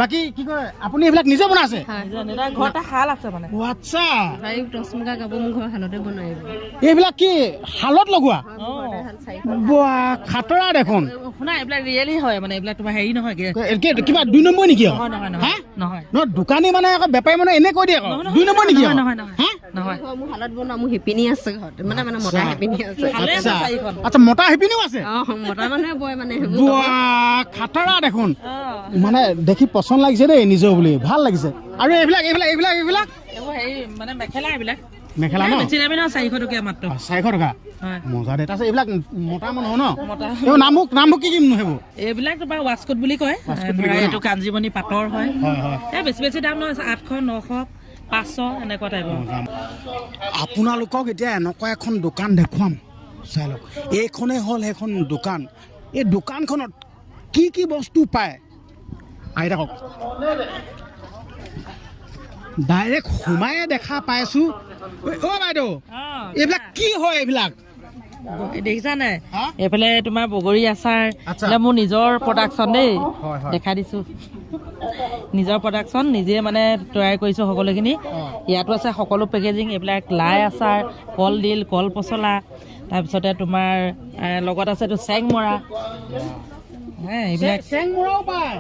বাকি কি কয় আপুনি এইবিলাক নিজে বনাইছে ঘৰতে শাল আছে মানে আচ্ছা টচমুগা কাপোৰ মোৰ ঘৰ শালতে বনাই এইবিলাক কি শালত লগোৱা খাতৰা দেখোন শুনা এইবিলাক ৰিয়েলি হয় মানে এইবিলাক তোমাৰ হেৰি নহয় কিবা 2 নম্বৰ নেকি নহয় দোকানী মানে আকৌ বেপাৰী মানে এনে কৈ দিয়ে 2 নম্বৰ নেকি নহয় মোৰ শালত বনোৱা মোৰ শিপিনী আছে ঘৰতে মানে মতা শিপিনী আছে আচ্ছা মতা শিপিনীও আছে মতা মানুহে বয় মানে খাতৰা দেখোন মানে দেখি পচন্দ লাগিছে দেই নিজৰ বুলি ভাল লাগিছে আৰু এইবিলাক এইবোৰ হেৰি মানে মেখেলা এইবিলাক মেখেলা ন বেছি দামী নহয় 400 টকা মাত্ৰ 400 টকা মজা দে তাৰপিছত এইবিলাক মতা মানুহ ন এইবোৰ নামবোৰ কি সেইবোৰ এইবিলাক তোমাৰ ৱাস্কট বুলি কয় এইটো কাঞ্জিবনী পাটৰ হয় বেছি দাম নহয় 800 900 500 এনেকুৱা টাইপৰ আপোনালোকক এতিয়া এনেকুৱা এখন দোকান দেখুৱাম চাই লওক এইখনেই হ'ল সেইখন দোকান এই দোকানখনত কি কি বস্তু পায় আহি থাকক ডাইৰেক্ট সোমায়ে দেখা পাইছো অ বাইদেউ এইবিলাক কি হয় এইবিলাক দেখিছা নাই এইফালে তোমাৰ বগৰী আচাৰ মোৰ নিজৰ প্ৰডাকশ্যন দেই দেখা দিছো নিজৰ প্ৰডাকশ্যন নিজে মানে তৈয়াৰ কৰিছো সকলোখিনি ইয়াতো আছে সকলো পেকেজিং এইবিলাক লাই আচাৰ কলডিল কল পচলা তাৰপিছতে তোমাৰ লগত আছে এইটো চেংমৰা এইবিলাক চেংমৰাও পায়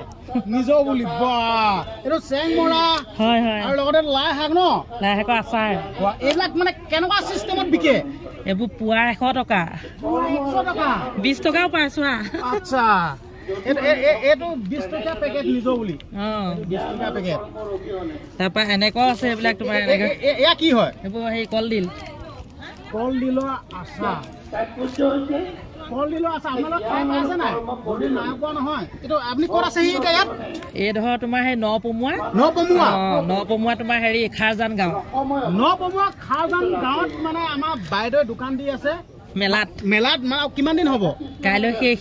নিজৰ বুলি এইটো চেংমৰা হয় আৰু লগতে লাই শাক ন লাই শাকৰ আচাৰ এইবিলাক মানে কেনেকুৱা চিষ্টেমত বিকে এইবোৰ পুৱা 100 টকা 20 টকাও পাইছো আচ্ছা এইটো 20 টকা পেকেট নিজৰ বুলি 20 টকা পেকেট তাৰপৰা এনেকুৱা আছে এইবিলাক তোমাৰ এয়া কি হয় এইবোৰ সেই কলডিলৰ আচাৰ আপোনালোক খাই পাইছে নাই নাই পোৱা নহয় এইটো আপুনি ক'ত আছে এতিয়া ইয়াত এই ধৰ তোমাৰ সেই নপমুৱা তোমাৰ হেৰি খাৰজান গাঁও খাৰজান গাঁৱত মানে আমাৰ বাইদেউ দোকান দি আছে মেলাত মানে কিমান দিন হ'ব কাইলৈ শেষ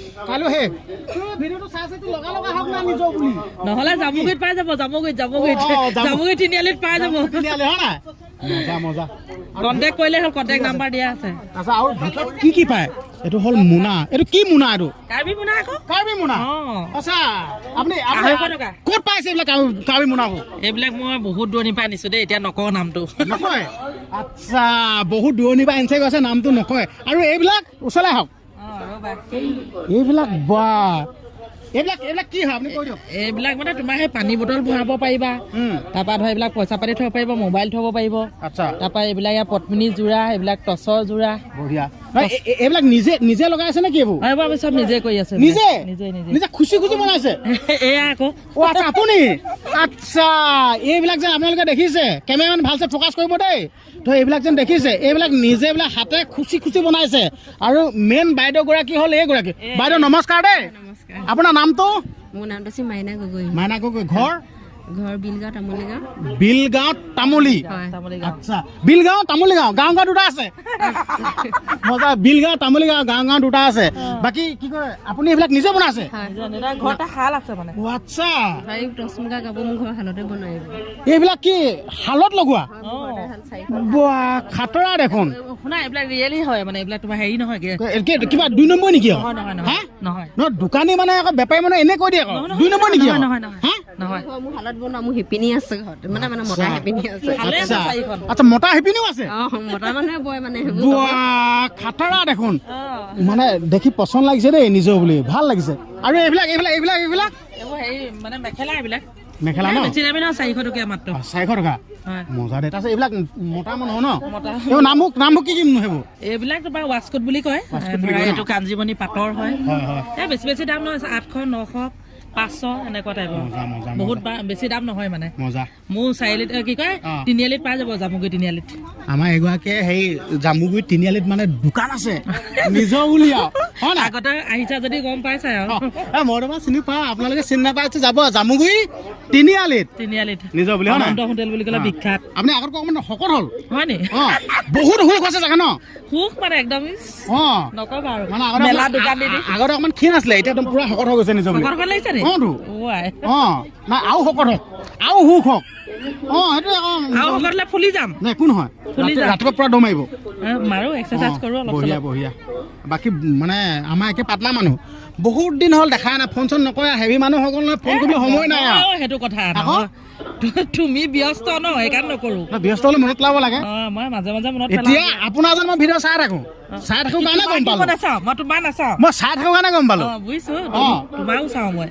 ভিডিঅ'টো চাই লগা হওক না নিজৰ বুলি নহ'লে জামুগুৰিত পাই যাব জামুগুৰি তিনিআলিত পাই যাব মজা কণ্টেক্ট কৰিলে হ'ল কণ্টেক্ট নাম্বাৰ দিয়া আছে আচ্ছা আৰু ভিতৰত কি পায় এইটো হ'ল মোনা এইটো কি মোনা এইটো কাৰ্বি মোনা আচ্ছা আপুনি ক'ত পাইছে এইবিলাক কাৰ্বি মোনাবোৰ এইবিলাক মই বহুত দূৰণিৰ পৰা আনিছো দেই এতিয়া নকওঁ নামটো নকয় আচ্ছা বহুত দূৰণিৰ পৰা আনিছে কৈছে নামটো নকয় আৰু এইবিলাক ওচৰলৈ আহক এইবিলাক এইবিলাক কি হয় আপুনি কৈ দিয়ক এইবিলাক মানে তোমাৰ সেই পানী বটল ভৰাব পাৰিবা তাৰপৰা ধৰ এইবিলাক পইচা পাতি থব পাৰিব মোবাইল থব পাৰিব আচ্ছা তাৰপৰা এইবিলাক পত্মিনী যোৰা এইবিলাক টচৰ যোৰা বঢ়িয়া এইবিলাক নিজে লগাইছে নেকি এইবোৰ আমি চব নিজে কৰি আছো নিজে খুচি বনাইছে এয়া আকৌ আচ্ছা আপুনি আচ্ছা এইবিলাক যেন আপোনালোকে দেখিছে কেমেৰামেন ভালছে ফ'কাছ কৰিব দেই তো এইবিলাক যেন দেখিছে এইবিলাক নিজে এইবিলাক হাতে খুচি বনাইছে আৰু মেইন বাইদেউ গৰাকী হ'ল এইগৰাকী বাইদেউ নমস্কাৰ দেই আপোনাৰ নামটো মোৰ নামটো আছে মাইনা গগৈ ঘৰ বিলগাঁও তামুলী আচ্ছা বিলগাঁও তামুলীগাঁও গাঁও দুটা আছে মজা বিলগাঁও তামুলীগাঁও গাঁও দুটা আছে বাকি কি কয় আপুনি এইবিলাক নিজে বনাইছে ঘৰতে শাল আছে মানে আচ্ছা টচমুগা কাপোৰ মোৰ ঘৰ শালতে বনাই এইবিলাক কি শালত লগোৱা খাতৰা দেখোন শুনা এইবিলাক ৰিয়েলি হয় মানে এইবিলাক তোমাৰ হেৰি নহয় কিবা 2 নম্বৰ নেকি নহয় দোকানী মানে আকৌ বেপাৰী মানে এনে কৈ দিয়ে 2 নম্বৰ নেকি নহয় মোৰ শালত বনোৱা মোৰ শিপিনী আছে ঘৰতে মানে মতা শিপিনী আছে আচ্ছা মতা শিপিনীও আছে মতা মানুহে বয় মানে খাতৰা দেখোন মানে দেখি পচন্দ লাগিছে দেই নিজৰ বুলি ভাল লাগিছে আৰু এইবিলাক এইবোৰ হেৰি মানে মেখেলা ন বেছি দামী নহয় 400 টকা মাত্ৰ 400 টকা মজা দে তাৰপিছত এইবিলাক মতা মানুহ ন এইবোৰ নামবোৰ কি সেইবোৰ এইবিলাক তোমাৰ ৱাস্কট বুলি কয় এইটো কাঞ্জিবনী পাটৰ হয় বেছি দাম নহয় 800 900 500 এনেকুৱা টাইপৰ বহুত বেছি দাম নহয় মানে মোৰ 4 লিটাৰ কি কয় তিনিআলিত পাই যাব জামুগুৰি তিনিআলিত আমাৰ এগৰাকীয়ে সেই জামুগুৰি তিনিআলিত মানে দোকান আছে নিজৰ বুলি আগতে আহিছা যদি গম পাইছা আৰু মই তোমাৰ চিনি পাওঁ আপোনালোকে চিনি নাপাইছে যাব জামুগুৰি তিনিআলিত নিজৰ বুলি হোটেল বুলি ক'লে বিখ্যাত আপুনি আগত অকণমান শকত হ'ল হয় নি বহুত সুখ হৈছে জেগা ন সুখ মানে একদম নকবা আৰু মানে মেলা দোকান দি আগতে অকণমান ক্ষীণ আছিলে এতিয়া একদম পুৰা শকত হৈ গৈছে নিজৰ বুলি লাগিছে নি নাই আৰু শকত হওক আৰু সুখ হওক অঁ সেইটোৱে আকৌ আৰু শকত হ'লে ফুলি যাম নাই একো নহয় ফুলি যাম ৰাতিপুৱা পূৰা দৌৰ মাৰিব মাৰো এক্সাৰচাইজ কৰোঁ অলপ বঢ়িয়া বঢ়িয়া বাকী মানে আমাৰ একে পাতলা মানুহ বহুত দিন হ'ল দেখাই নাই ফোন চোন নকৰে হেভি মানুহ হৈ গ'ল নহয় ফোন কৰিবলৈ সময় নাই আৰু সেইটো কথা তুমি ব্যস্ত ন সেইকাৰণে নকৰোঁ ব্যস্ত হ'লে মনত পেলাব লাগে মই মাজে মাজে মনত এতিয়া আপোনাৰ যেন মই ভিডিঅ' চাই থাকোঁ কাৰণে গম পালোঁ নাচাওঁ মই তোমাৰ নাচাওঁ মই চাই থাকোঁ কাৰণে গম পালোঁ বুজিছোঁ তোমাৰো চাওঁ মই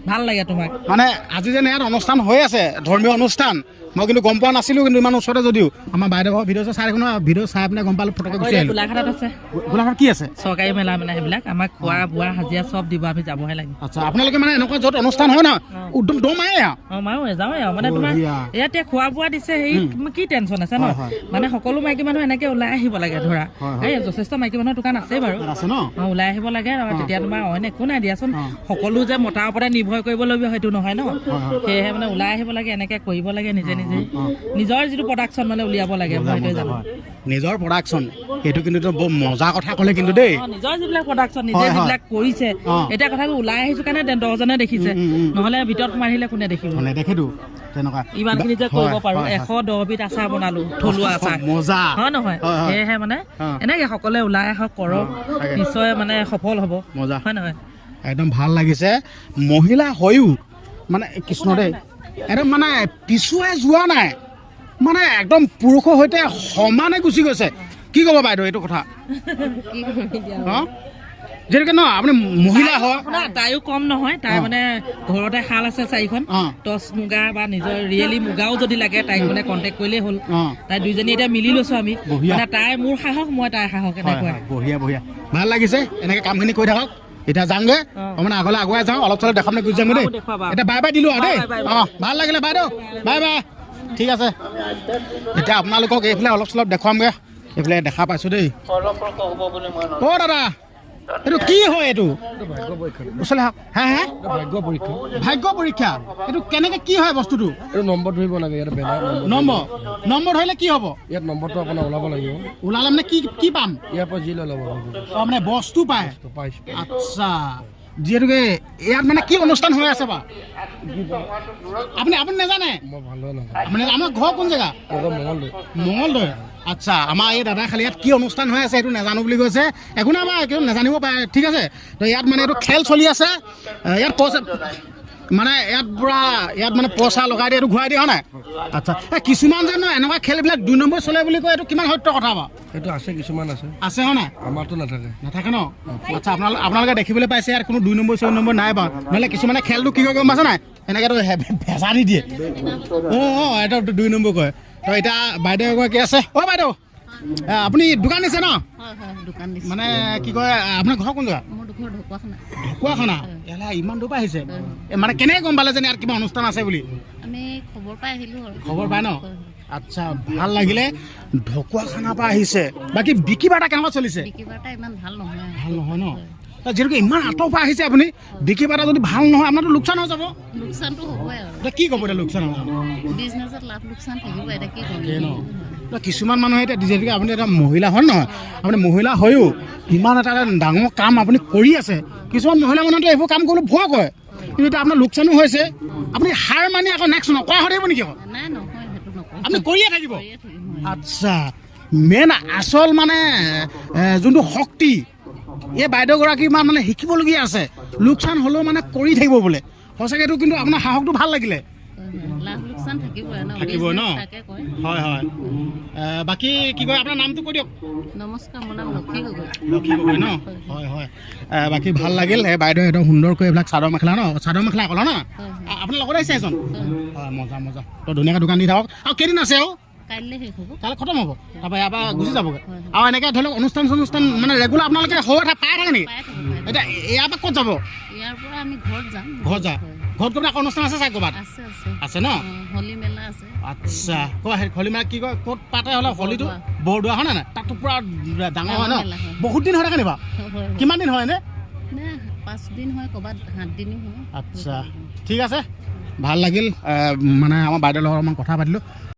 ভাল লাগে তোমাক মানে আজি যেন ইয়াত অনুষ্ঠান হৈ আছে ধৰ্মীয় অনুষ্ঠান মই কিন্তু গম পোৱা নাছিলোঁ কিন্তু ইমান ওচৰতে যদিও আমাৰ বাইদেউ ভিডিঅ' চাই থাকোঁ ন ভিডিঅ' চাই পেলাই গম পালোঁ ফটকৈ গুচি আহিলোঁ গোলাঘাটত আছে গোলাঘাট কি আছে চৰকাৰী মেলা মানে সেইবিলাক আমাক খোৱা বোৱা হাজিৰা চব দিব আমি যাবহে লাগে আচ্ছা আপোনালোকে মানে এনেকুৱা য'ত অনুষ্ঠান হয় ন একদম দম আহে মাৰো যাওঁৱে আৰু মানে তোমাৰ ইয়াত খোৱা বোৱা দিছে সেই কি টেনশ্যন আছে ন মানে সকলো মাইকী মানুহ এনেকে ওলাই আহিব লাগে ধৰা এই যথেষ্ট মাইকী মানুহৰ দোকান আছে বাৰু ওলাই আহিব লাগে তেতিয়া তোমাৰ অইন একো নাই দিয়াচোন সকলো যে মতাৰ ওপৰতে নিৰ্ভৰ কৰিবলগীয়া সেইটো নহয় ন সেয়েহে মানে ওলাই আহিব লাগে এনেকে কৰিব লাগে নিজে নিজে নিজৰ যিটো প্ৰডাকশ্যন মানে উলিয়াব লাগে মই সেইটোৱে জানো নিজৰ প্ৰডাকশ্যন সেইটো কিন্তু বৰ মজা কথা ক'লে কিন্তু দেই নিজৰ যিবিলাক প্ৰডাকশ্যন নিজে যিবিলাক কৰিছে এতিয়া কথাটো ওলাই আহিছো কাৰণে 10জনে দেখিছে নহ'লে ভিতৰত সোমাই আহিলে কোনে দেখিব নেদেখেতো তেনেকুৱা ইমানখিনি যে কৰিব পাৰোঁ 110 বিধ আচাৰ বনালোঁ থলুৱা আচাৰ মজা হয় নহয় সেয়েহে মানে এনেকৈ সকলোৱে ওলাই আহক কৰক নিশ্চয় মানে সফল হ'ব মজা হয় নহয় একদম ভাল লাগিছে মহিলা হৈও মানে কৃষ্ণ দেই একদম মানে পিছুৱাই যোৱা নাই মানে একদম পুৰুষৰ সৈতে সমানে গুচি গৈছে কি ক'ব বাইদেউ এইটো কথা যেনেকৈ ন আপুনি মহিলা হয় তাইও কম নহয় তাই মানে ঘৰতে শাল আছে 4খন টচ মুগা বা নিজৰ ৰিয়েলি মুগাও যদি লাগে তাইক মানে কণ্টেক্ট কৰিলেই হ'ল তাই দুইজনী এতিয়া মিলি লৈছোঁ আমি মানে তাই মোৰ সাহস মই তাইৰ সাহস এনেকুৱা বঢ়িয়া বঢ়িয়া ভাল লাগিছে এনেকৈ কামখিনি কৰি থাকক এতিয়া যাওঁগৈ মানে আগলৈ আগুৱাই যাওঁ অলপ চলপ দেখাবলৈ গুচি যাম দেই এতিয়া বাই বাই দিলোঁ আৰু দেই ভাল লাগিলে বাইদেউ বাই বাই ঠিক আছে এতিয়া আপোনালোকক এইফালে অলপ চলপ দেখুৱামগৈ এইফালে দেখা পাইছোঁ দেই অ' দাদা এইটো কি হয় এইটো ওচৰলৈ আহক হে হে ভাগ্য পৰীক্ষা এইটো কেনেকৈ কি হয় বস্তুটো এইটো নম্বৰ ধৰিব লাগে ইয়াত বেনাৰ নম্বৰ ধৰিলে কি হ'ব ইয়াত নম্বৰটো আপোনাৰ ওলাব লাগিব ওলালে মানে কি পাম ইয়াৰ পৰা যি লৈ ল'ব মানে বস্তু পায় পাইছোঁ আচ্ছা যিহেতুকে ইয়াত মানে কি অনুষ্ঠান হৈ আছে বা আপুনি নাজানে মই ভালদৰে নাজানো মানে আমাৰ ঘৰ কোন জেগা মঙলদৈ আচ্ছা আমাৰ এই দাদা খালি ইয়াত কি অনুষ্ঠান হৈ আছে এইটো নাজানো বুলি কৈছে একো নাই আমাৰ একো নাজানিব পাৰে ঠিক আছে তো ইয়াত মানে এইটো খেল চলি আছে ইয়াত পইচা মানে ইয়াত মানে পইচা লগাই দিয়ে এইটো ঘূৰাই দিয়ে হয় নাই আচ্ছা কিছুমান যে এনেকুৱা খেলবিলাক 2 নম্বৰ চলে বুলি কয় এইটো কিমান সত্য কথা বা সেইটো আছে কিছুমান আছে হয় নাই আমাৰতো নাথাকে ন আচ্ছা আপোনালোকে দেখিবলৈ পাইছে ইয়াত কোনো 2 নম্বৰ 4 নম্বৰ নাই বা নহ'লে কিছুমানে খেলটো কি কয় গম পাইছে নাই এনেকৈতো ভেজা দি দিয়ে এইটো 2 নম্বৰ কয় তো এতিয়া বাইদেউ এগৰাকী আছে বাইদেউ আপুনি দোকান দিছে ন মানে কি কয় আপোনাৰ ঘৰ কোন জেগা ঢকুৱাখানা ইমান দূৰ পৰা আহিছে মানে কেনেকৈ গম পালে যে ইয়াত কিবা অনুষ্ঠান আছে বুলি খবৰ পাই ন আচ্ছা ভাল লাগিলে ঢকুৱাখানাৰ পৰা আহিছে বাকী বিক্ৰী বাৰ্তা কেনেকুৱা চলিছে ভাল নহয় ন যিহেতুকে ইমান আঁতৰ পৰা আহিছে আপুনি বিক্ৰী বাৰ্তা যদি ভাল নহয় আপোনাৰতো লোকচান হৈ যাব লোকচানটো হ'বই আৰু কি ক'ব এতিয়া লোকচান হ'ব বিজনেছত লাভ লোকচান থাকিবই এতিয়া কি কিছুমান মানুহে এতিয়া যিহেতুকে আপুনি এটা মহিলা হয় নহয় আপুনি মহিলা হৈও ইমান এটা ডাঙৰ কাম আপুনি কৰি আছে কিছুমান মহিলা মানুহে এইবোৰ কাম কৰিবলৈ ভয় কৰে কিন্তু এতিয়া আপোনাৰ লোকচানো হৈছে আপুনি হাৰ মানি আকৌ নেক্সট নকৰা হৈ থাকিব নেকি আকৌ নাই নহয় সেইটো নকওঁ আপুনি কৰিয়ে থাকিব আচ্ছা মেইন আচল মানে যোনটো শক্তি এই বাইদেউগৰাকী মানে শিকিবলগীয়া আছে লোকচান হ'লেও মানে কৰি থাকিব বোলে সঁচাকৈ এইটো কিন্তু আপোনাৰ সাহসটো ভাল লাগিলে লাভ লোকচান থাকিবই ন হয় বাকী কি কয় আপোনাৰ নামটো কৈ দিয়ক নমস্কাৰ মোৰ নাম লক্ষী গগৈ ন হয় বাকী ভাল লাগিল এই বাইদেউ একদম সুন্দৰকৈ এইবিলাক চাদৰ মেখেলা ক'লা ন আপোনাৰ লগত আহিছে এজন হয় মজা তো ধুনীয়াকৈ দোকান দি থাকক আৰু কেইদিন আছে আৰু কাইলৈ শেষ হ'ব কাইলৈ খতম হ'ব তাৰপৰা ইয়াৰ পৰা গুচি যাবগৈ আৰু এনেকৈ ধৰি লওক অনুষ্ঠান মানে ৰেগুলাৰ আপোনালোকে হৈ পাই থাকে নেকি এতিয়া ইয়াৰ পৰা ক'ত যাব ইয়াৰ পৰা আমি ঘৰত যাম ঘৰত ক'ৰবাত আকৌ অনুষ্ঠান আছে চাই ক'ৰবাত আছে ন হোলী মেলা আছে আচ্ছা হোলী মেলা কি কয় ক'ত পাতে হ'লে হোলীটো বৰদোৱা হয় নাই তাততো পূৰা ডাঙৰ হয় ন বহুত দিন হৈ থাকে নি বাৰু কিমান দিন হয় এনে 5 দিন হয় ক'ৰবাত 7 দিনো হয় আচ্ছা ঠিক আছে ভাল লাগিল মানে আমাৰ বাইদেউৰ লগত অকণমান কথা পাতিলোঁ